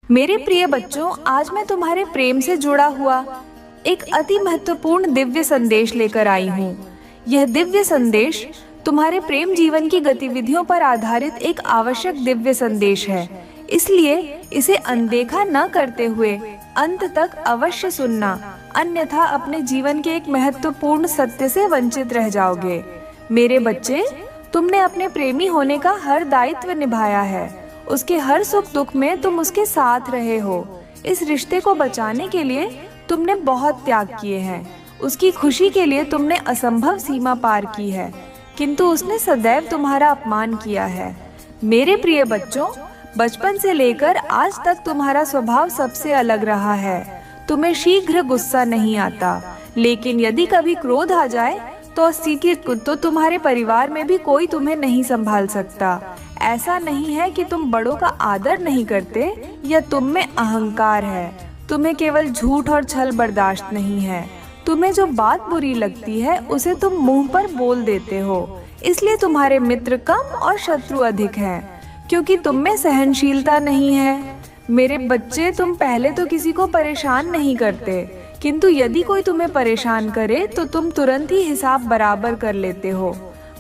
मेरे प्रिय बच्चों, आज मैं तुम्हारे प्रेम से जुड़ा हुआ एक अति महत्वपूर्ण दिव्य संदेश लेकर आई हूँ। यह दिव्य संदेश तुम्हारे प्रेम जीवन की गतिविधियों पर आधारित एक आवश्यक दिव्य संदेश है, इसलिए इसे अनदेखा न करते हुए अंत तक अवश्य सुनना, अन्यथा अपने जीवन के एक महत्वपूर्ण सत्य से वंचित रह जाओगे। मेरे बच्चे, तुमने अपने प्रेमी होने का हर दायित्व निभाया है। उसके हर सुख दुख में तुम उसके साथ रहे हो। इस रिश्ते को बचाने के लिए तुमने बहुत त्याग किए हैं। उसकी खुशी के लिए तुमने असंभव सीमा पार की है, किंतु उसने सदैव तुम्हारा अपमान किया है। मेरे प्रिय बच्चों, बचपन से लेकर आज तक तुम्हारा स्वभाव सबसे अलग रहा है। तुम्हें शीघ्र गुस्सा नहीं आता, लेकिन यदि कभी क्रोध आ जाए तो तुम्हारे परिवार में भी कोई तुम्हें नहीं संभाल सकता। ऐसा नहीं है कि तुम बड़ों का आदर नहीं करते या तुम में अहंकार है। तुम्हें केवल झूठ और छल बर्दाश्त नहीं है। तुम्हें जो बात बुरी लगती है उसे तुम मुंह पर बोल देते हो, इसलिए तुम्हारे मित्र कम और शत्रु अधिक हैं, क्योंकि तुम में सहनशीलता नहीं है। मेरे बच्चे, तुम पहले तो किसी को परेशान नहीं करते, किंतु यदि कोई तुम्हें परेशान करे तो तुम तुरंत ही हिसाब बराबर कर लेते हो।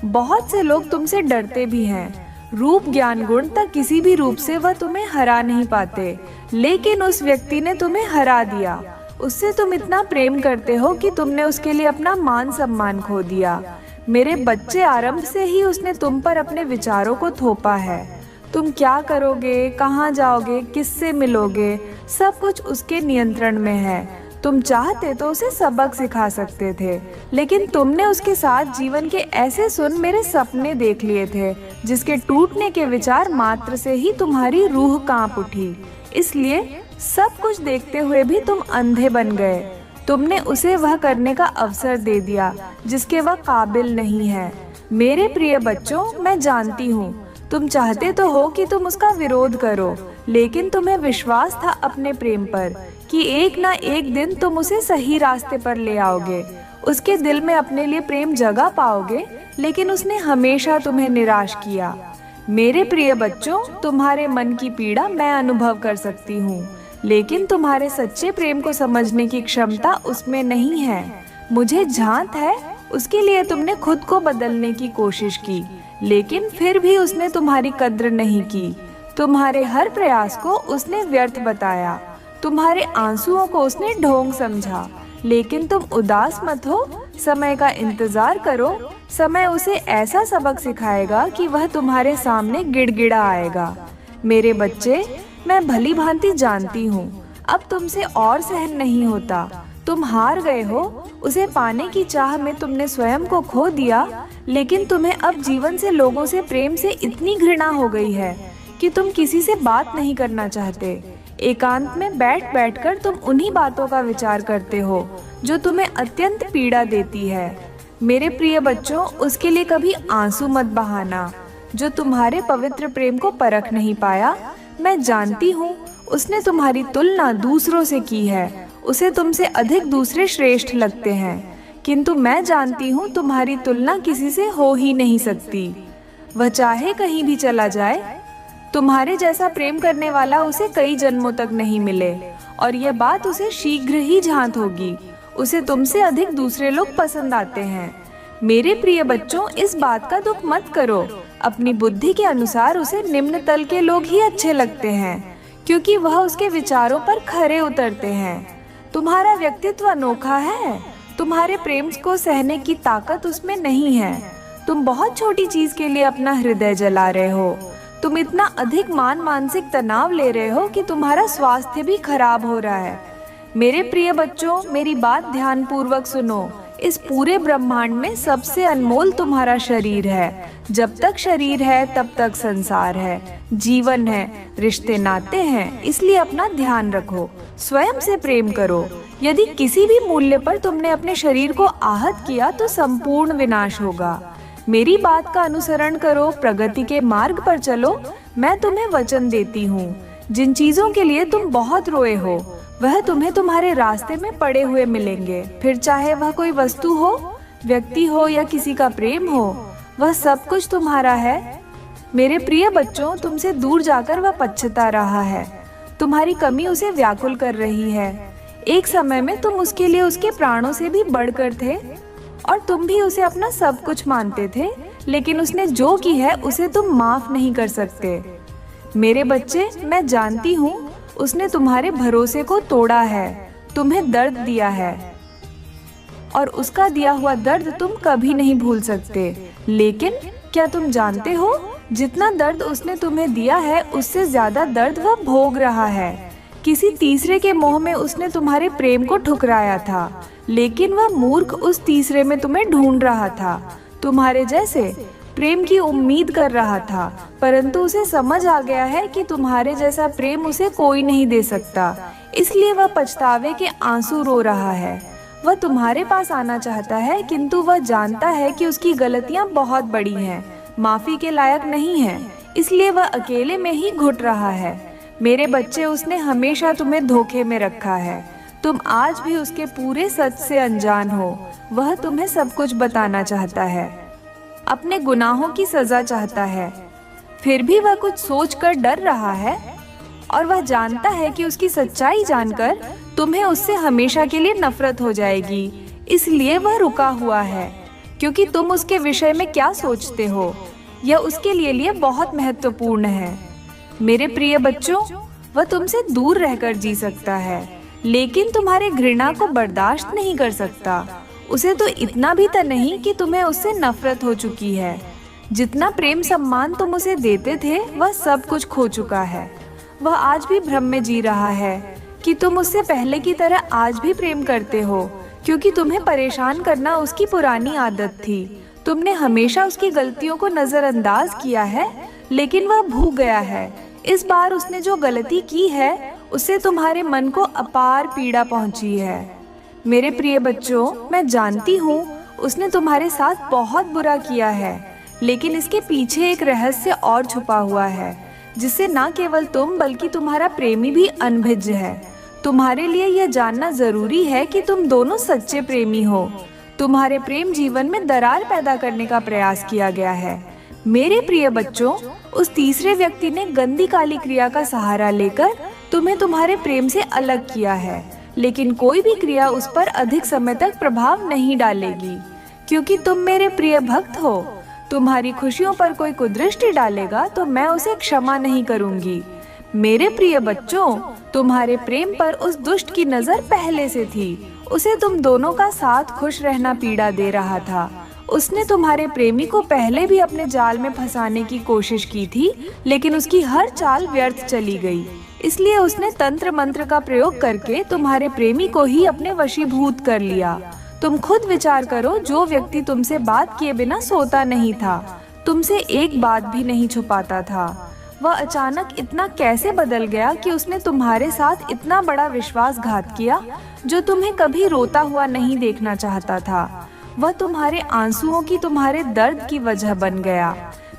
बहुत से लोग तुमसे डरते भी हैं। रूप, ज्ञान, गुण तक किसी भी रूप से वह तुम्हें हरा नहीं पाते, लेकिन उस व्यक्ति ने तुम्हें हरा दिया। उससे तुम इतना प्रेम करते हो कि तुमने उसके लिए अपना मान सम्मान खो दिया। मेरे बच्चे, आरंभ से ही उसने तुम पर अपने विचारों को थोपा है। तुम क्या करोगे, कहाँ जाओगे, किससे मिलोगे, सब कुछ उसके नियंत्रण में है। तुम चाहते तो उसे सबक सिखा सकते थे, लेकिन तुमने उसके साथ जीवन के ऐसे मेरे सपने देख लिए थे, जिसके टूटने के विचार मात्र से ही तुम्हारी रूह कांप उठी। इसलिए सब कुछ देखते हुए भी तुम अंधे बन गए। तुमने उसे वह करने का अवसर दे दिया जिसके वह काबिल नहीं है। मेरे प्रिय बच्चों, मैं जानती हूँ तुम चाहते तो हो कि तुम उसका विरोध करो, लेकिन तुम्हें विश्वास था अपने प्रेम पर कि एक ना एक दिन तुम उसे सही रास्ते पर ले आओगे। उसके दिल में अपने लिए प्रेम जगह पाओगे, लेकिन उसने हमेशा तुम्हें निराश किया। मेरे प्रिय बच्चों, तुम्हारे मन की पीड़ा मैं अनुभव कर सकती हूँ, लेकिन तुम्हारे सच्चे प्रेम को समझने की क्षमता उसमें नहीं है। मुझे झांत है, उसके लिए तुमने खुद को बदलने की कोशिश की, लेकिन फिर भी उसने तुम्हारी कद्र नहीं की। तुम्हारे हर प्रयास को उसने व्यर्थ बताया। तुम्हारे आंसुओं को उसने ढोंग समझा, लेकिन तुम उदास मत हो। समय का इंतजार करो। समय उसे ऐसा सबक सिखाएगा कि वह तुम्हारे सामने गिड़गिड़ा आएगा। मेरे बच्चे, मैं भली भांति जानती हूँ अब तुमसे और सहन नहीं होता। तुम हार गए हो। उसे पाने की चाह में तुमने स्वयं को खो दिया, लेकिन तुम्हें अब जीवन से, लोगों से, प्रेम से इतनी घृणा हो गई है कि तुम किसी से बात नहीं करना चाहते। एकांत में बैठ बैठकर तुम उन्हीं बातों का विचार करते हो जो तुम्हें अत्यंत पीड़ा देती है। मेरे प्रिय बच्चों, उसके लिए कभी आंसू मत बहाना जो तुम्हारे पवित्र प्रेम को परख नहीं पाया। मैं जानती हूँ उसने तुम्हारी तुलना दूसरों से की है। उसे तुमसे अधिक दूसरे श्रेष्ठ लगते हैं, किंतु मैं जानती हूँ तुम्हारी तुलना किसी से हो ही नहीं सकती। वह चाहे कहीं भी चला जाए, तुम्हारे जैसा प्रेम करने वाला उसे कई जन्मों तक नहीं मिले, और यह बात उसे शीघ्र ही झांत होगी। उसे तुमसे अधिक दूसरे लोग पसंद आते हैं। मेरे प्रिय बच्चों, इस बात का दुख मत करो। अपनी बुद्धि के अनुसार उसे निम्न तल के लोग ही अच्छे लगते हैं, क्योंकि वह उसके विचारों पर खरे उतरते हैं। तुम्हारा व्यक्तित्व अनोखा है। तुम्हारे प्रेम को सहने की ताकत उसमें नहीं है। तुम बहुत छोटी चीज के लिए अपना हृदय जला रहे हो। तुम इतना अधिक मानसिक तनाव ले रहे हो कि तुम्हारा स्वास्थ्य भी खराब हो रहा है। मेरे प्रिय बच्चों, मेरी बात ध्यान पूर्वक सुनो। इस पूरे ब्रह्मांड में सबसे अनमोल तुम्हारा शरीर है। जब तक शरीर है तब तक संसार है, जीवन है, रिश्ते नाते हैं। इसलिए अपना ध्यान रखो, स्वयं से प्रेम करो। यदि किसी भी मूल्य पर तुमने अपने शरीर को आहत किया तो संपूर्ण विनाश होगा। मेरी बात का अनुसरण करो, प्रगति के मार्ग पर चलो। मैं तुम्हें वचन देती हूँ, जिन चीजों के लिए तुम बहुत रोए हो वह तुम्हें तुम्हारे रास्ते में पड़े हुए मिलेंगे। फिर चाहे वह कोई वस्तु हो, व्यक्ति हो या किसी का प्रेम हो, वह सब कुछ तुम्हारा है। मेरे प्रिय बच्चों, तुमसे दूर जाकर वह पछता रहा है। तुम्हारी कमी उसे व्याकुल कर रही है। एक समय में तुम उसके लिए उसके प्राणों से भी बढ़कर थे और तुम भी उसे अपना सब कुछ मानते थे, लेकिन उसने जो की है उसे तुम माफ नहीं कर सकते। मेरे बच्चे, मैं जानती हूँ उसने तुम्हारे भरोसे को तोड़ा है, तुम्हें दर्द दिया है और उसका दिया हुआ दर्द तुम कभी नहीं भूल सकते। लेकिन क्या तुम जानते हो, जितना दर्द उसने तुम्हें दिया है उससे ज्यादा दर्द वह भोग रहा है। किसी तीसरे के मोह में उसने तुम्हारे प्रेम को ठुकराया था, लेकिन वह मूर्ख उस तीसरे में तुम्हें ढूंढ रहा था। तुम्हारे जैसे प्रेम की उम्मीद कर रहा था, परंतु उसे समझ आ गया है कि तुम्हारे जैसा प्रेम उसे कोई नहीं दे सकता, इसलिए वह पछतावे के आंसू रो रहा है। वह तुम्हारे पास आना चाहता है, किंतु वह जानता है कि उसकी गलतियां बहुत बड़ी हैं, माफी के लायक नहीं है, इसलिए वह अकेले में ही घुट रहा है। मेरे बच्चे, उसने हमेशा तुम्हें धोखे में रखा है। तुम आज भी उसके पूरे सच से अनजान हो। वह तुम्हें सब कुछ बताना चाहता है, अपने गुनाहों की सजा चाहता है, फिर भी वह कुछ सोचकर डर रहा है और वह जानता है कि उसकी सच्चाई जानकर तुम्हें उससे हमेशा के लिए नफरत हो जाएगी। इसलिए वह रुका हुआ है, क्योंकि तुम उसके विषय में क्या सोचते हो यह उसके लिए बहुत महत्वपूर्ण है। मेरे प्रिय बच्चों, वह तुमसे दूर रहकर जी सकता है, लेकिन तुम्हारे घृणा को बर्दाश्त नहीं कर सकता। उसे तो इतना भी तो नहीं कि तुम्हें उससे नफरत हो चुकी है। जितना प्रेम सम्मान तुम उसे देते थे वह सब कुछ खो चुका है। वह आज भी भ्रम में जी रहा है कि तुम उससे पहले की तरह आज भी प्रेम करते हो, क्योंकि तुम्हें परेशान करना उसकी पुरानी आदत थी। तुमने हमेशा उसकी गलतियों को नजरअंदाज किया है, लेकिन वह भूल गया है। इस बार उसने जो गलती की है उससे तुम्हारे मन को अपार पीड़ा पहुंची है। मेरे प्रिय बच्चों, मैं जानती हूँ उसने तुम्हारे साथ बहुत बुरा किया है, लेकिन इसके पीछे एक रहस्य और छुपा हुआ है, जिससे न केवल तुम बल्कि तुम्हारा प्रेमी भी अनभिज्ञ है। तुम्हारे लिए यह जानना जरूरी है कि तुम दोनों सच्चे प्रेमी हो। तुम्हारे प्रेम जीवन में दरार पैदा करने का प्रयास किया गया है। मेरे प्रिय बच्चों, उस तीसरे व्यक्ति ने गंदी काली क्रिया का सहारा लेकर तुम्हें तुम्हारे प्रेम से अलग किया है, लेकिन कोई भी क्रिया उस पर अधिक समय तक प्रभाव नहीं डालेगी, क्योंकि तुम मेरे प्रिय भक्त हो। तुम्हारी खुशियों पर कोई कुदृष्टि डालेगा तो मैं उसे क्षमा नहीं करूंगी। मेरे प्रिय बच्चों, तुम्हारे प्रेम पर उस दुष्ट की नजर पहले से थी। उसे तुम दोनों का साथ खुश रहना पीड़ा दे रहा था। उसने तुम्हारे प्रेमी को पहले भी अपने जाल में फंसाने की कोशिश की थी, लेकिन उसकी हर चाल व्यर्थ चली गई। इसलिए उसने तंत्र मंत्र का प्रयोग करके तुम्हारे प्रेमी को ही अपने वशीभूत कर लिया। तुम खुद विचार करो, जो व्यक्ति तुमसे बात किए बिना सोता नहीं था, तुमसे एक बात भी नहीं छुपाता था, वह अचानक इतना कैसे बदल गया कि उसने तुम्हारे साथ इतना बड़ा विश्वासघात किया, जो तुम्हें कभी रोता हुआ नहीं देखना चाहता था। वह तुम्हारे आंसुओं की, तुम्हारे दर्द की वजह बन गया।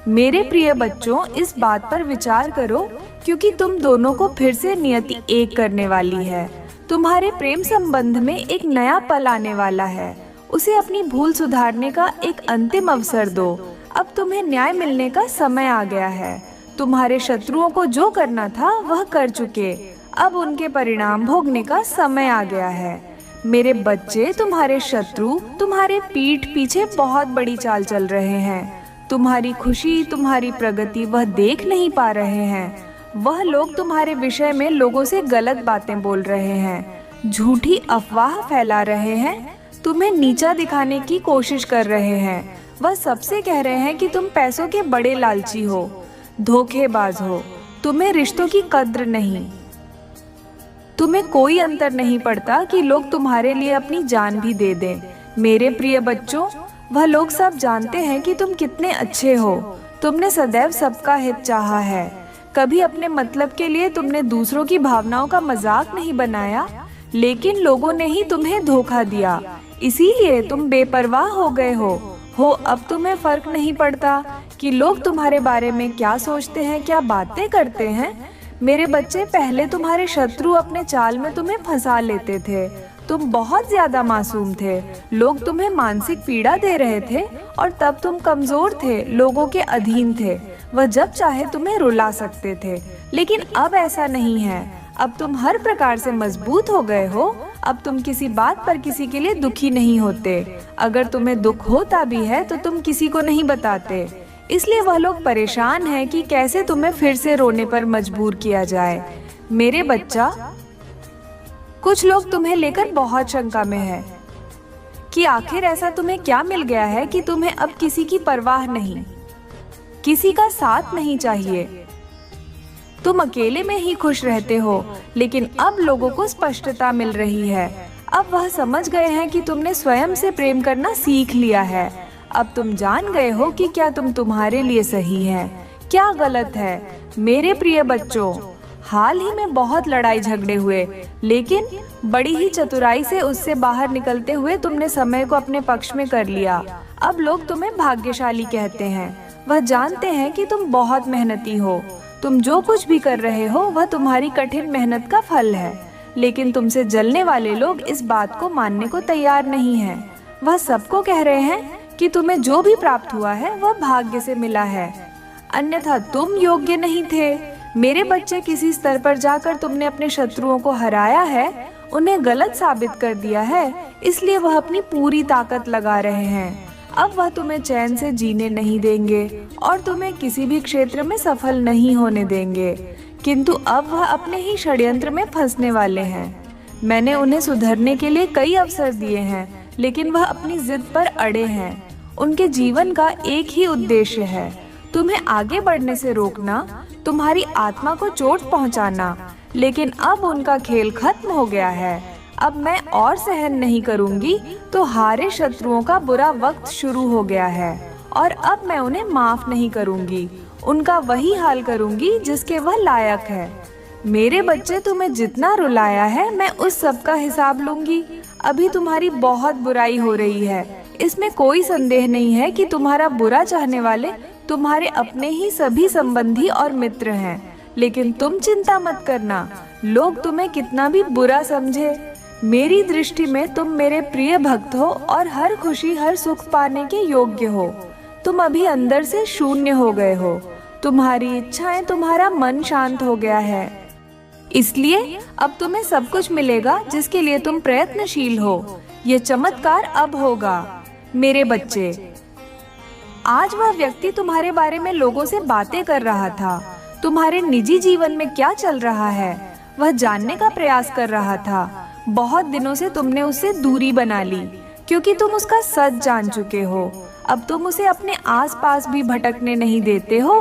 मेरे प्रिय बच्चों, इस बात पर विचार करो, क्योंकि तुम दोनों को फिर से नियति एक करने वाली है। तुम्हारे प्रेम संबंध में एक नया पल आने वाला है। उसे अपनी भूल सुधारने का एक अंतिम अवसर दो। अब तुम्हें न्याय मिलने का समय आ गया है। तुम्हारे शत्रुओं को जो करना था वह कर चुके, अब उनके परिणाम भोगने का समय आ गया है। मेरे बच्चे, तुम्हारे शत्रु तुम्हारे पीठ पीछे बहुत बड़ी चाल चल रहे हैं। तुम्हारी खुशी, तुम्हारी प्रगति वह देख नहीं पा रहे हैं। वह लोग तुम्हारे विषय में लोगों से गलत बातें बोल रहे हैं, झूठी अफवाह फैला रहे हैं, तुम्हें नीचा दिखाने की कोशिश कर रहे हैं। वह सबसे कह रहे हैं कि तुम पैसों के बड़े लालची हो, धोखेबाज हो, तुम्हें रिश्तों की कद्र नहीं। तुम्हें कोई अंतर नहीं पड़ता कि लोग तुम्हारे लिए अपनी जान भी दे दें। मेरे प्रिय बच्चों, वह लोग सब जानते हैं कि तुम कितने अच्छे हो। तुमने सदैव सबका हित चाहा है। कभी अपने मतलब के लिए तुमने दूसरों की भावनाओं का मजाक नहीं बनाया, लेकिन लोगों ने ही तुम्हें धोखा दिया, इसीलिए तुम बेपरवाह हो गए हो। अब तुम्हें फर्क नहीं पड़ता कि लोग तुम्हारे बारे में क्या सोचते हैं, क्या बातें करते हैं। मेरे बच्चे, पहले तुम्हारे शत्रु अपने चाल में तुम्हें फंसा लेते थे। तुम बहुत ज्यादा मासूम थे, लोग तुम्हें मानसिक पीड़ा दे रहे थे और तब तुम कमजोर थे, लोगों के अधीन थे। वह जब चाहे तुम्हें रुला सकते थे, लेकिन अब ऐसा नहीं है। अब तुम हर प्रकार से मजबूत हो गए हो। अब तुम किसी बात पर किसी के लिए दुखी नहीं होते। अगर तुम्हें दुख होता भी है तो तुम किसी को नहीं बताते। इसलिए वह लोग परेशान हैं कि कैसे तुम्हें फिर से रोने पर मजबूर किया जाए। मेरे बच्चा, कुछ लोग तुम्हें लेकर बहुत शंका में है कि आखिर ऐसा तुम्हें क्या मिल गया है कि तुम्हें अब किसी की परवाह नहीं, किसी का साथ नहीं चाहिए। तुम अकेले में ही खुश रहते हो। लेकिन अब लोगों को स्पष्टता मिल रही है। अब वह समझ गए हैं कि तुमने स्वयं से प्रेम करना सीख लिया है। अब तुम जान गए हो कि क्या तुम्हारे लिए सही है, क्या गलत है। मेरे प्रिय बच्चों, हाल ही में बहुत लड़ाई झगड़े हुए, लेकिन बड़ी ही चतुराई से उससे बाहर निकलते हुए तुमने समय को अपने पक्ष में कर लिया। अब लोग तुम्हें भाग्यशाली कहते हैं। वह जानते हैं कि तुम बहुत मेहनती हो। तुम जो कुछ भी कर रहे हो वह तुम्हारी कठिन मेहनत का फल है। लेकिन तुमसे जलने वाले लोग इस बात को मानने को तैयार नहीं हैं। वह सबको कह रहे हैं कि तुम्हें जो भी प्राप्त हुआ है वह भाग्य से मिला है, अन्यथा तुम योग्य नहीं थे। मेरे बच्चे, किसी स्तर पर जाकर तुमने अपने शत्रुओं को हराया है, उन्हें गलत साबित कर दिया है, इसलिए वह अपनी पूरी ताकत लगा रहे हैं। अब वह तुम्हें चैन से जीने नहीं देंगे और तुम्हें किसी भी क्षेत्र में सफल नहीं होने देंगे। किंतु अब वह अपने ही षड्यंत्र में फंसने वाले हैं। मैंने उन्हें सुधरने के लिए कई अवसर दिए हैं, लेकिन वह अपनी जिद पर अड़े हैं। उनके जीवन का एक ही उद्देश्य है, तुम्हें आगे बढ़ने से रोकना, तुम्हारी आत्मा को चोट पहुंचाना। लेकिन अब उनका खेल खत्म हो गया है। अब मैं और सहन नहीं करूंगी, तो हारे शत्रुओं का बुरा वक्त शुरू हो गया है और अब मैं उन्हें माफ नहीं करूंगी। उनका वही हाल करूंगी जिसके वह लायक है। मेरे बच्चे, तुम्हें जितना रुलाया है मैं उस सब का हिसाब लूंगी। अभी तुम्हारी बहुत बुराई हो रही है, इसमें कोई संदेह नहीं है कि तुम्हारा बुरा चाहने वाले तुम्हारे अपने ही सभी संबंधी और मित्र हैं। लेकिन तुम चिंता मत करना, लोग तुम्हें कितना भी बुरा समझे, मेरी दृष्टि में तुम मेरे प्रिय भक्त हो और हर खुशी हर सुख पाने के योग्य हो। तुम अभी अंदर से शून्य हो गए हो, तुम्हारी इच्छाएं, तुम्हारा मन शांत हो गया है। इसलिए अब तुम्हें सब कुछ मिलेगा जिसके लिए तुम प्रयत्नशील हो। ये चमत्कार अब होगा। मेरे बच्चे, आज वह व्यक्ति तुम्हारे बारे में लोगों से बातें कर रहा था। तुम्हारे निजी जीवन में क्या चल रहा है वह जानने का प्रयास कर रहा था। बहुत दिनों से तुमने उससे दूरी बना ली क्योंकि तुम उसका सच जान चुके हो। अब तुम उसे अपने आसपास भी भटकने नहीं देते हो।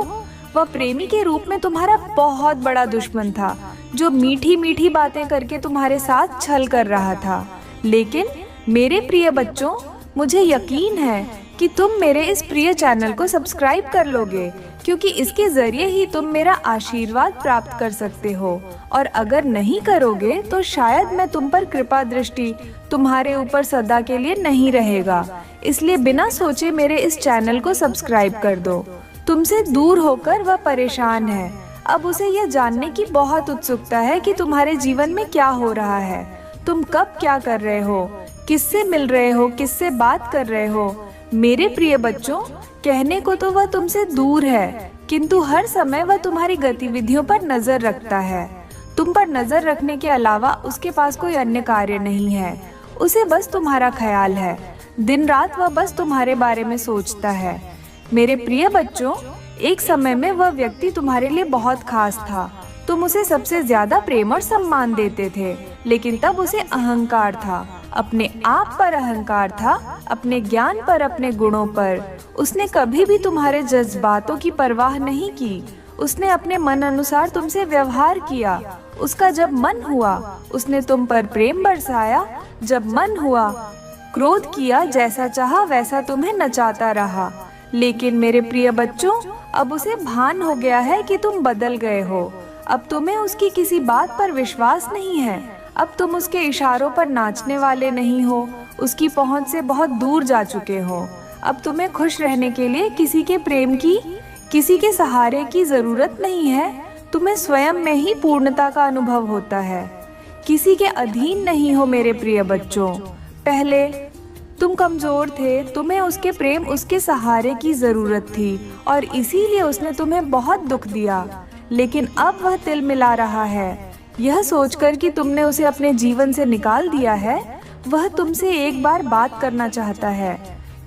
वह प्रेमी के रूप में तुम्हारा बहुत बड़ा दुश्मन था, जो मीठी मीठी बातें करके तुम्हारे साथ छल कर रहा था। लेकिन मेरे प्रिय बच्चों, मुझे यकीन है कि तुम मेरे इस प्रिय चैनल को सब्सक्राइब कर लोगे, क्योंकि इसके जरिए ही तुम मेरा आशीर्वाद प्राप्त कर सकते हो। और अगर नहीं करोगे तो शायद मैं तुम पर कृपा दृष्टि तुम्हारे ऊपर सदा के लिए नहीं रहेगा। इसलिए बिना सोचे मेरे इस चैनल को सब्सक्राइब कर दो। तुमसे दूर होकर वह परेशान है। अब उसे यह जानने की बहुत उत्सुकता है कि तुम्हारे जीवन में क्या हो रहा है, तुम कब क्या कर रहे हो, किससे मिल रहे हो, किससे बात कर रहे हो। मेरे प्रिय बच्चों, कहने को तो वह तुमसे दूर है, किंतु हर समय वह तुम्हारी गतिविधियों पर नजर रखता है। तुम पर नजर रखने के अलावा उसके पास कोई अन्य कार्य नहीं है। उसे बस तुम्हारा ख्याल है। दिन रात वह बस तुम्हारे बारे में सोचता है। मेरे प्रिय बच्चों, एक समय में वह व्यक्ति तुम्हारे लिए बहुत खास था। तुम उसे सबसे ज्यादा प्रेम और सम्मान देते थे, लेकिन तब उसे अहंकार था, अपने आप पर अहंकार था, अपने ज्ञान पर, अपने गुणों पर। उसने कभी भी तुम्हारे जज्बातों की परवाह नहीं की। उसने अपने मन अनुसार तुमसे व्यवहार किया। उसका जब मन हुआ उसने तुम पर प्रेम बरसाया, जब मन हुआ क्रोध किया, जैसा चाहा वैसा तुम्हें नचाता रहा। लेकिन मेरे प्रिय बच्चों, अब उसे भान हो गया है कि तुम बदल गए हो। अब तुम्हें उसकी किसी बात पर विश्वास नहीं है। अब तुम उसके इशारों पर नाचने वाले नहीं हो, उसकी पहुंच से बहुत दूर जा चुके हो। अब तुम्हें खुश रहने के लिए किसी के प्रेम की, किसी के सहारे की जरूरत नहीं है। तुम्हें स्वयं में ही पूर्णता का अनुभव होता है। किसी के अधीन नहीं हो मेरे प्रिय बच्चों। पहले तुम कमजोर थे, तुम्हें उसके प्रेम, उसके सहारे की जरूरत थी और इसीलिए उसने तुम्हें बहुत दुख दिया। लेकिन अब वह तिल मिला रहा है। यह सोचकर कि तुमने उसे अपने जीवन से निकाल दिया है, वह तुमसे एक बार बात करना चाहता है,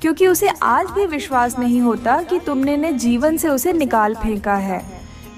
क्योंकि उसे आज भी विश्वास नहीं होता कि तुमने ने जीवन से उसे निकाल फेंका है।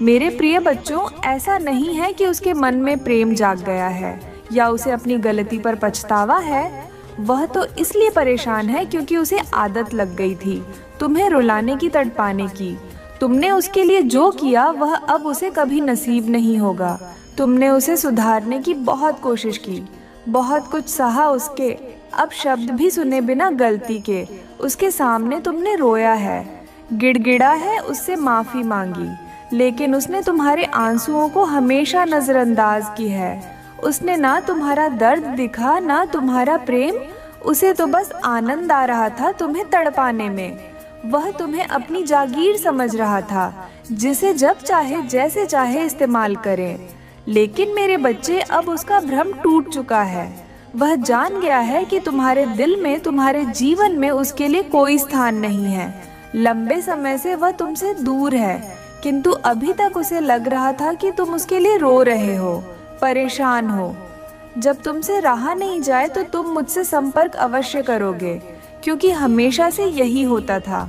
मेरे प्रिय बच्चों, ऐसा नहीं है कि उसके मन में प्रेम जाग गया है या उसे अपनी गलती पर पछतावा है। वह तो इसलिए परेशान है क्योंकि उसे आदत लग गई थी तुम्हें रुलाने की, तड़पाने की। तुमने उसके लिए जो किया वह अब उसे कभी नसीब नहीं होगा। तुमने उसे सुधारने की बहुत कोशिश की, बहुत कुछ सहा उसके, अब शब्द भी सुने बिना गलती के उसके सामने तुमने रोया है, गिड़गिड़ा है, उससे माफ़ी मांगी, लेकिन उसने तुम्हारे आंसुओं को हमेशा नज़रअंदाज की है। उसने ना तुम्हारा दर्द दिखा, ना तुम्हारा प्रेम। उसे तो बस आनंद आ रहा था तुम्हें तड़पाने में। वह तुम्हें अपनी जागीर समझ रहा था, जिसे जब चाहे जैसे चाहे इस्तेमाल करें। लेकिन मेरे बच्चे, अब उसका भ्रम टूट चुका है। वह जान गया है कि तुम्हारे दिल में, तुम्हारे जीवन में उसके लिए कोई स्थान नहीं है। लंबे समय से वह तुमसे दूर है, किंतु अभी तक उसे लग रहा था कि तुम उसके लिए रो रहे हो, परेशान हो। जब तुमसे रहा नहीं जाए तो तुम मुझसे संपर्क अवश्य करोगे, क्योंकि हमेशा से यही होता था।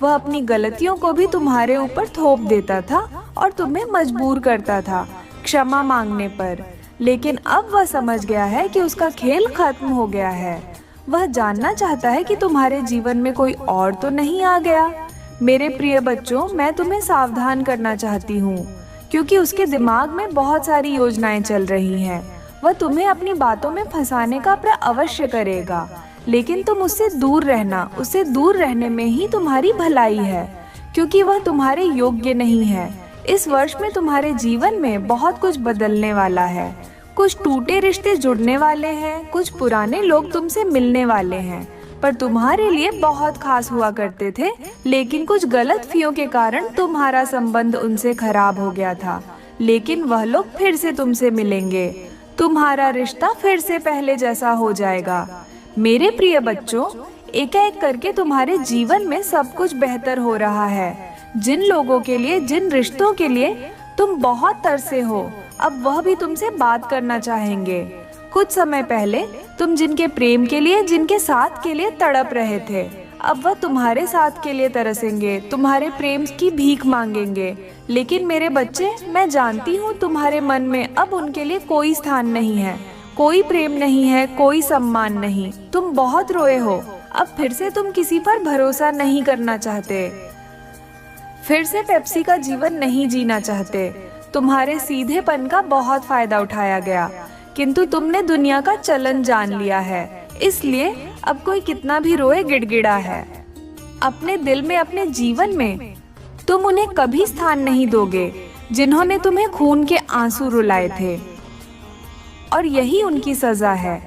वह अपनी गलतियों को भी तुम्हारे ऊपर थोप देता था और तुम्हें मजबूर करता था क्षमा मांगने पर। लेकिन अब वह समझ गया है कि उसका खेल खत्म हो गया है। वह जानना चाहता है कि तुम्हारे जीवन में कोई और तो नहीं आ गया। मेरे प्रिय बच्चों, मैं तुम्हें सावधान करना चाहती हूँ, क्योंकि उसके दिमाग में बहुत सारी योजनाएं चल रही हैं। वह तुम्हें अपनी बातों में फंसाने का प्रयास अवश्य करेगा, लेकिन तुम उससे दूर रहना। उससे दूर रहने में ही तुम्हारी भलाई है, क्योंकि वह तुम्हारे योग्य नहीं है। इस वर्ष में तुम्हारे जीवन में बहुत कुछ बदलने वाला है। कुछ टूटे रिश्ते जुड़ने वाले हैं, कुछ पुराने लोग तुमसे मिलने वाले हैं, पर तुम्हारे लिए बहुत खास हुआ करते थे, लेकिन कुछ गलतफहमियों के कारण तुम्हारा संबंध उनसे खराब हो गया था। लेकिन वह लोग फिर से तुमसे मिलेंगे, तुम्हारा रिश्ता फिर से पहले जैसा हो जाएगा। मेरे प्रिय बच्चों, एक एक करके तुम्हारे जीवन में सब कुछ बेहतर हो रहा है। जिन लोगों के लिए, जिन रिश्तों के लिए तुम बहुत तरसे हो, अब वह भी तुमसे बात करना चाहेंगे। कुछ समय पहले तुम जिनके प्रेम के लिए, जिनके साथ के लिए तड़प रहे थे, अब वह तुम्हारे साथ के लिए तरसेंगे, तुम्हारे प्रेम की भीख मांगेंगे। लेकिन मेरे बच्चे, मैं जानती हूँ तुम्हारे मन में अब उनके लिए कोई स्थान नहीं है, कोई प्रेम नहीं है, कोई सम्मान नहीं। तुम बहुत रोए हो। अब फिर से तुम किसी पर भरोसा नहीं करना चाहते, फिर से पेप्सी का जीवन नहीं जीना चाहते। तुम्हारे सीधेपन का बहुत फायदा उठाया गया, किंतु तुमने दुनिया का चलन जान लिया है, इसलिए अब कोई कितना भी रोए, गिड़गिड़ा है। अपने दिल में, अपने जीवन में तुम उन्हें कभी स्थान नहीं दोगे जिन्होंने तुम्हें खून के आंसू रुलाए थे, और यही उनकी सजा है।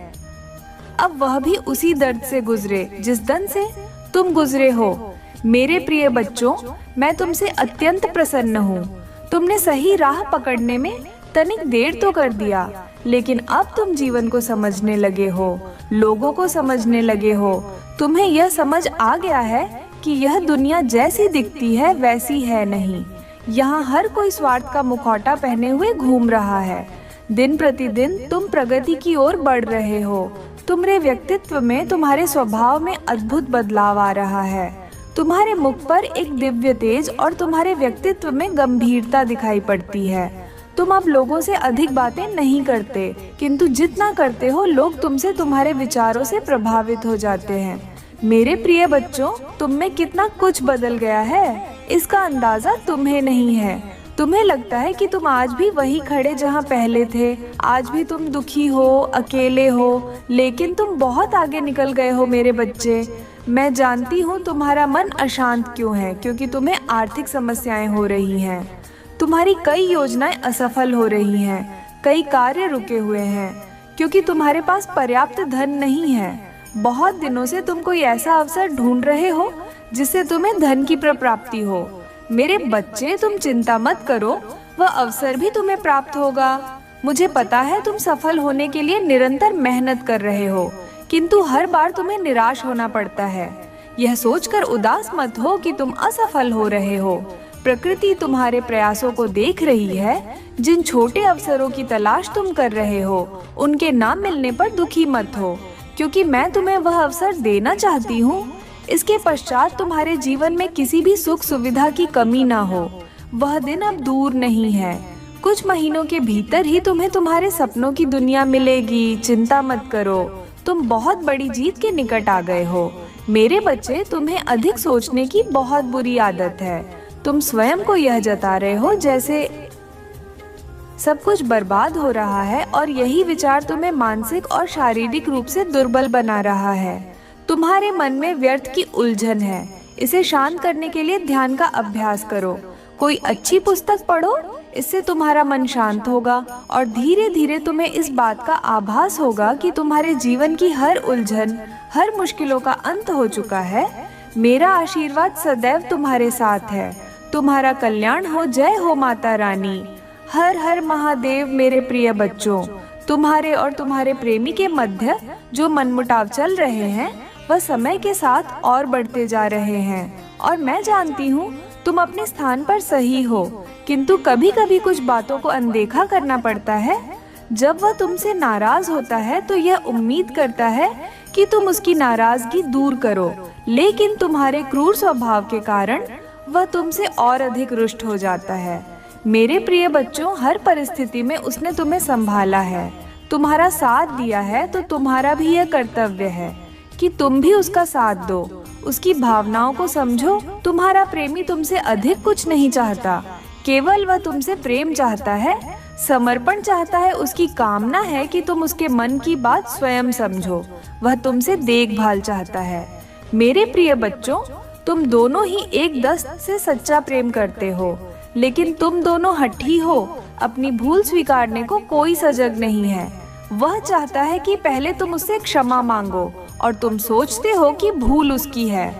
अब वह भी उसी दर्द से गुजरे जिस दर्द से तुम गुजरे हो। मेरे प्रिय बच्चों, मैं तुमसे अत्यंत प्रसन्न हूँ। तुमने सही राह पकड़ने में तनिक देर तो कर दिया, लेकिन अब तुम जीवन को समझने लगे हो, लोगों को समझने लगे हो। तुम्हें यह समझ आ गया है कि यह दुनिया जैसी दिखती है वैसी है नहीं। यहाँ हर कोई स्वार्थ का मुखौटा पहने हुए घूम रहा है। दिन प्रतिदिन तुम प्रगति की ओर बढ़ रहे हो। तुम्हारे व्यक्तित्व में, तुम्हारे स्वभाव में अद्भुत बदलाव आ रहा है। तुम्हारे मुख पर एक दिव्य तेज और तुम्हारे व्यक्तित्व में गंभीरता दिखाई पड़ती है। तुम अब लोगों से अधिक बातें नहीं करते, किंतु जितना करते हो लोग तुमसे, तुम्हारे विचारों से प्रभावित हो जाते हैं। मेरे प्रिय बच्चों, तुम में कितना कुछ बदल गया है, इसका अंदाजा तुम्हें नहीं है। तुम्हें लगता है कि तुम आज भी वहीं खड़े जहां पहले थे, आज भी तुम दुखी हो, अकेले हो, लेकिन तुम बहुत आगे निकल गए हो मेरे बच्चे। मैं जानती हूँ तुम्हारा मन अशांत क्यों है, क्योंकि तुम्हें आर्थिक समस्याएं हो रही हैं। तुम्हारी कई योजनाएं असफल हो रही हैं, कई कार्य रुके हुए हैं, क्योंकि तुम्हारे पास पर्याप्त धन नहीं है। बहुत दिनों से तुम कोई ऐसा अवसर ढूंढ रहे हो जिससे तुम्हें धन की प्राप्ति हो। मेरे बच्चे, तुम चिंता मत करो, वह अवसर भी तुम्हें प्राप्त होगा। मुझे पता है तुम सफल होने के लिए निरंतर मेहनत कर रहे हो, किंतु हर बार तुम्हें निराश होना पड़ता है। यह सोचकर उदास मत हो कि तुम असफल हो रहे हो। प्रकृति तुम्हारे प्रयासों को देख रही है। जिन छोटे अवसरों की तलाश तुम कर रहे हो, उनके ना मिलने पर दुखी मत हो, क्योंकि मैं तुम्हें वह अवसर देना चाहती हूँ। इसके पश्चात तुम्हारे जीवन में किसी भी सुख सुविधा की कमी ना हो। वह दिन अब दूर नहीं है। कुछ महीनों के भीतर ही तुम्हें तुम्हारे सपनों की दुनिया मिलेगी। चिंता मत करो, तुम बहुत बड़ी जीत के निकट आ गए हो। मेरे बच्चे, तुम्हें अधिक सोचने की बहुत बुरी आदत है। तुम स्वयं को यह जता रहे हो जैसे सब कुछ बर्बाद हो रहा है, और यही विचार तुम्हें मानसिक और शारीरिक रूप से दुर्बल बना रहा है। तुम्हारे मन में व्यर्थ की उलझन है। इसे शांत करने के लिए ध्यान का अभ्यास करो। कोई अच्छी पुस्तक पढ़ो, इससे तुम्हारा मन शांत होगा और धीरे धीरे तुम्हें इस बात का आभास होगा कि तुम्हारे जीवन की हर उलझन, हर मुश्किलों का अंत हो चुका है। मेरा आशीर्वाद सदैव तुम्हारे साथ है। तुम्हारा कल्याण हो। जय हो माता रानी। हर हर महादेव। मेरे प्रिय बच्चों, तुम्हारे और तुम्हारे प्रेमी के मध्य जो मनमुटाव चल रहे हैं, वह समय के साथ और बढ़ते जा रहे हैं। और मैं जानती हूँ तुम अपने स्थान पर सही हो, किंतु कभी कभी कुछ बातों को अनदेखा करना पड़ता है। जब वह तुमसे नाराज होता है तो यह उम्मीद करता है कि तुम उसकी नाराजगी दूर करो, लेकिन तुम्हारे क्रूर स्वभाव के कारण वह तुमसे और अधिक रुष्ट हो जाता है। मेरे प्रिय बच्चों, हर परिस्थिति में उसने तुम्हें संभाला है, तुम्हारा साथ दिया है, तो तुम्हारा भी यह कर्तव्य है कि तुम भी उसका साथ दो। उसकी भावनाओं को समझो। तुम्हारा प्रेमी तुमसे अधिक कुछ नहीं चाहता, केवल वह तुमसे प्रेम चाहता है, समर्पण चाहता है। उसकी कामना है कि तुम उसके मन की बात स्वयं समझो। वह तुमसे देखभाल चाहता है। मेरे प्रिय बच्चों, तुम दोनों ही एक दस्त से सच्चा प्रेम करते हो, लेकिन तुम दोनों हठी हो। अपनी भूल स्वीकारने को कोई सजग नहीं है। वह चाहता है कि पहले तुम उससे क्षमा मांगो, और तुम सोचते हो कि भूल उसकी है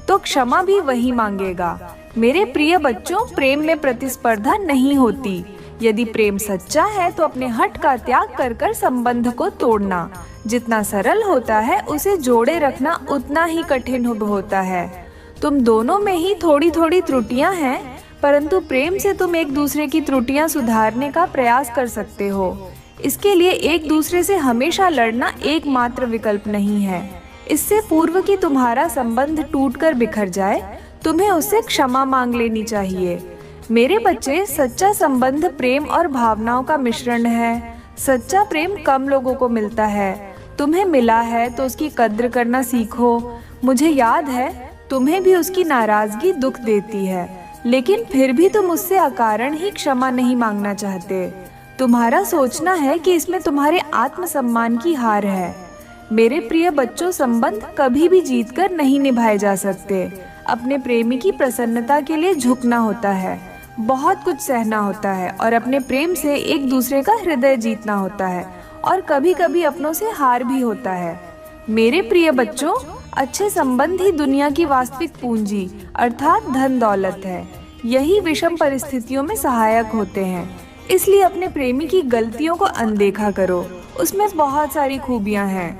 तो क्षमा भी वही मांगेगा। मेरे प्रिय बच्चों, प्रेम में प्रतिस्पर्धा नहीं होती। यदि प्रेम सच्चा है तो अपने हट का त्याग कर कर संबंध को तोड़ना जितना सरल होता है, उसे जोड़े रखना उतना ही कठिन होता है। तुम दोनों में ही थोड़ी थोड़ी त्रुटियां हैं, परंतु प्रेम से तुम एक दूसरे की त्रुटियां सुधारने का प्रयास कर सकते हो। इसके लिए एक दूसरे से हमेशा लड़ना एकमात्र विकल्प नहीं है। इससे पूर्व कि तुम्हारा संबंध टूटकर बिखर जाए, तुम्हें उससे क्षमा मांग लेनी चाहिए। मेरे बच्चे, सच्चा संबंध प्रेम और भावनाओं का मिश्रण है। सच्चा प्रेम कम लोगों को मिलता है। तुम्हें मिला है तो उसकी कद्र करना सीखो। मुझे याद है तुम्हें भी उसकी नाराजगी दुख देती है, लेकिन फिर भी तुम उससे अकारण ही क्षमा नहीं मांगना चाहते। तुम्हारा सोचना है कि इसमें तुम्हारे आत्मसम्मान की हार है। मेरे प्रिय बच्चों, संबंध कभी भी जीतकर नहीं निभाए जा सकते। अपने प्रेमी की प्रसन्नता के लिए झुकना होता है, बहुत कुछ सहना होता है, और अपने प्रेम से एक दूसरे का हृदय जीतना होता है, और कभी कभी अपनों से हार भी होता है। मेरे प्रिय बच्चों, अच्छे संबंध ही दुनिया की वास्तविक पूंजी अर्थात धन दौलत है। यही विषम परिस्थितियों में सहायक होते हैं। इसलिए अपने प्रेमी की गलतियों को अनदेखा करो। उसमें बहुत सारी खूबियां हैं।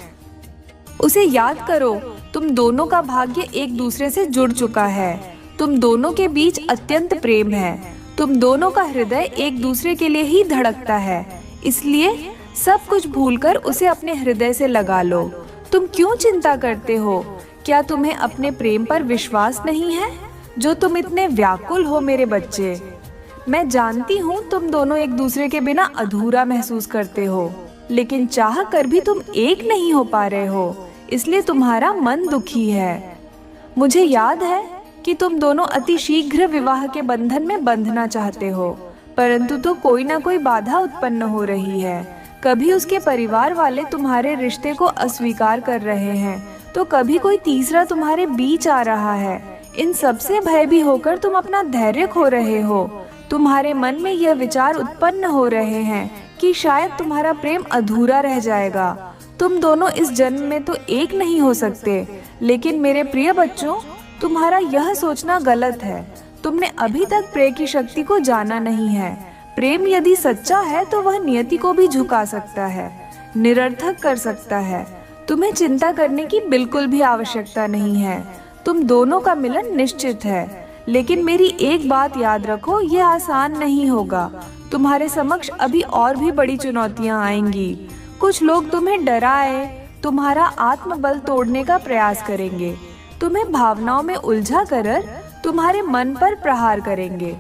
उसे याद करो, तुम दोनों का भाग्य एक दूसरे से जुड़ चुका है। तुम दोनों के बीच अत्यंत प्रेम है। तुम दोनों का हृदय एक दूसरे के लिए ही धड़कता है। इसलिए सब कुछ भूलकर उसे अपने हृदय से लगा लो। तुम क्यों चिंता करते हो? क्या तुम्हें अपने प्रेम पर विश्वास नहीं है, जो तुम इतने व्याकुल हो? मेरे बच्चे, मैं जानती हूँ तुम दोनों एक दूसरे के बिना अधूरा महसूस करते हो, लेकिन चाह कर भी तुम एक नहीं हो पा रहे हो, इसलिए तुम्हारा मन दुखी है। मुझे याद है कि तुम दोनों अति शीघ्र विवाह के बंधन में बंधना चाहते हो, परंतु तो कोई ना कोई बाधा उत्पन्न हो रही है। कभी उसके परिवार वाले तुम्हारे रिश्ते को अस्वीकार कर रहे हैं, तो कभी कोई तीसरा तुम्हारे बीच आ रहा है। इन सब से भय भी होकर तुम अपना धैर्य खो रहे हो। तुम्हारे मन में यह विचार उत्पन्न हो रहे हैं कि शायद तुम्हारा प्रेम अधूरा रह जाएगा। तुम दोनों इस जन्म में तो एक नहीं हो सकते। लेकिन मेरे प्रिय बच्चों, तुम्हारा यह सोचना गलत है। तुमने अभी तक प्रेम की शक्ति को जाना नहीं है। प्रेम यदि सच्चा है तो वह नियति को भी झुका सकता है, निरर्थक कर सकता है। तुम्हें चिंता करने की बिल्कुल भी आवश्यकता नहीं है। तुम दोनों का मिलन निश्चित है। लेकिन मेरी एक बात याद रखो, ये आसान नहीं होगा। तुम्हारे समक्ष अभी और भी बड़ी चुनौतियां आएंगी। कुछ लोग तुम्हें डराए, तुम्हारा आत्मबल तोड़ने का प्रयास करेंगे, तुम्हें भावनाओं में उलझा कर तुम्हारे मन पर प्रहार करेंगे,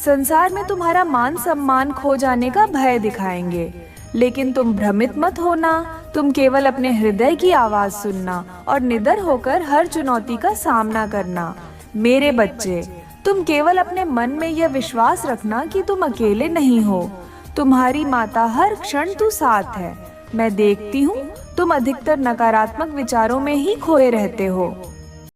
संसार में तुम्हारा मान सम्मान खो जाने का भय दिखाएंगे। लेकिन तुम भ्रमित मत होना, तुम केवल अपने हृदय की आवाज सुनना और निडर होकर हर चुनौती का सामना करना। मेरे बच्चे, तुम केवल अपने मन में यह विश्वास रखना कि तुम अकेले नहीं हो। तुम्हारी माता हर क्षण तू साथ है। मैं देखती हूँ तुम अधिकतर नकारात्मक विचारों में ही खोए रहते हो।